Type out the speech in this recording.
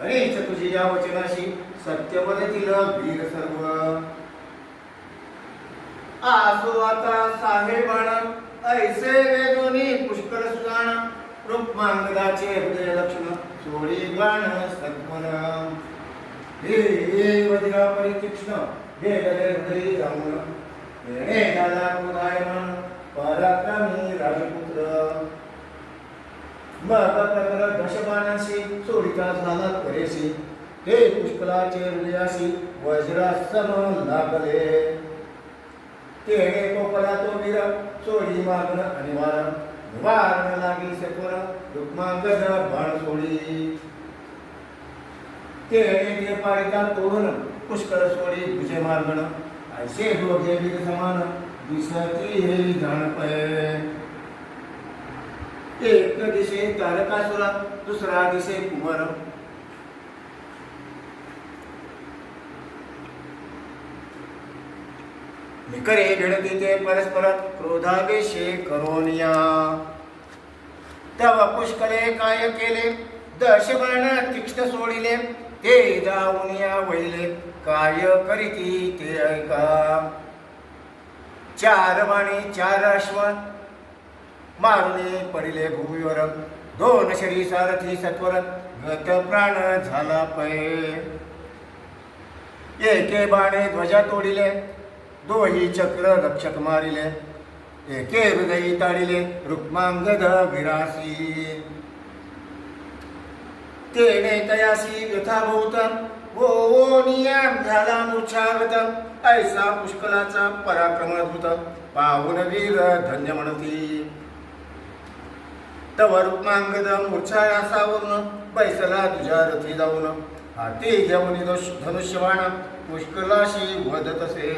अनेच तुझी या वचनाशी सत्य बदतील वीर सर्व. आसो आता साहेबाण ऐसे वेदोनी पुष्कळ सुजाण. रूपमांगदाचे हृदय लक्षण सोडी गाण सत्मन. हे वदिरा परितीक्ष्ण वेदले हृदयी जाऊन. येणे झाला उदायमान पराक्रमी राजपुत्र. मग प्रकर दशबाणाशी सोडिता झाला परेशी. हे पुष्कळाचे हृदयाशी वज्रासम लागले. तेणे कोपला तो वीर सोडी मागण अनिवार. वारण लागी सत्वर रुक्मांगद बाण सोडी. तेणे ते पारिता तोडून पुष्कळ सोडी भुजे मार्गण. ऐसे दोघे वीर समान दिसती हे जाणपय. एक दिशे तारकासुर दुसरा दिशे कुमार. निकरे भिडती ते परस्पर क्रोधावेशे करोनिया. तव पुष्कळे काय केले दशबाण तीक्ष्ण सोडिले. ते जाऊनिया वळले काय करीती ते ऐका. चार बाणी चार अश्व मारुने पडिले भूमीवर. दोन शरी सारथी सत्वर गत प्राण झाला पै. एके बाणे ध्वजा तोडिले दोही चक्र रक्षक मारिले. एके हृदयी ताडिले रुक्मांगद विरासी. तेने तयासी व्यथाभूत ओनियाम झाला मूर्छागत. ऐसा पुष्कळाचा पराक्रमभूत पाहुन वीर धन्य म्हणती. तव रुक्मांगद मूर्छायासावरून बैसला तुझ्या रथी जाऊन. हाती घेऊन धनुष्यबाण पुष्कळाशी वदत असे.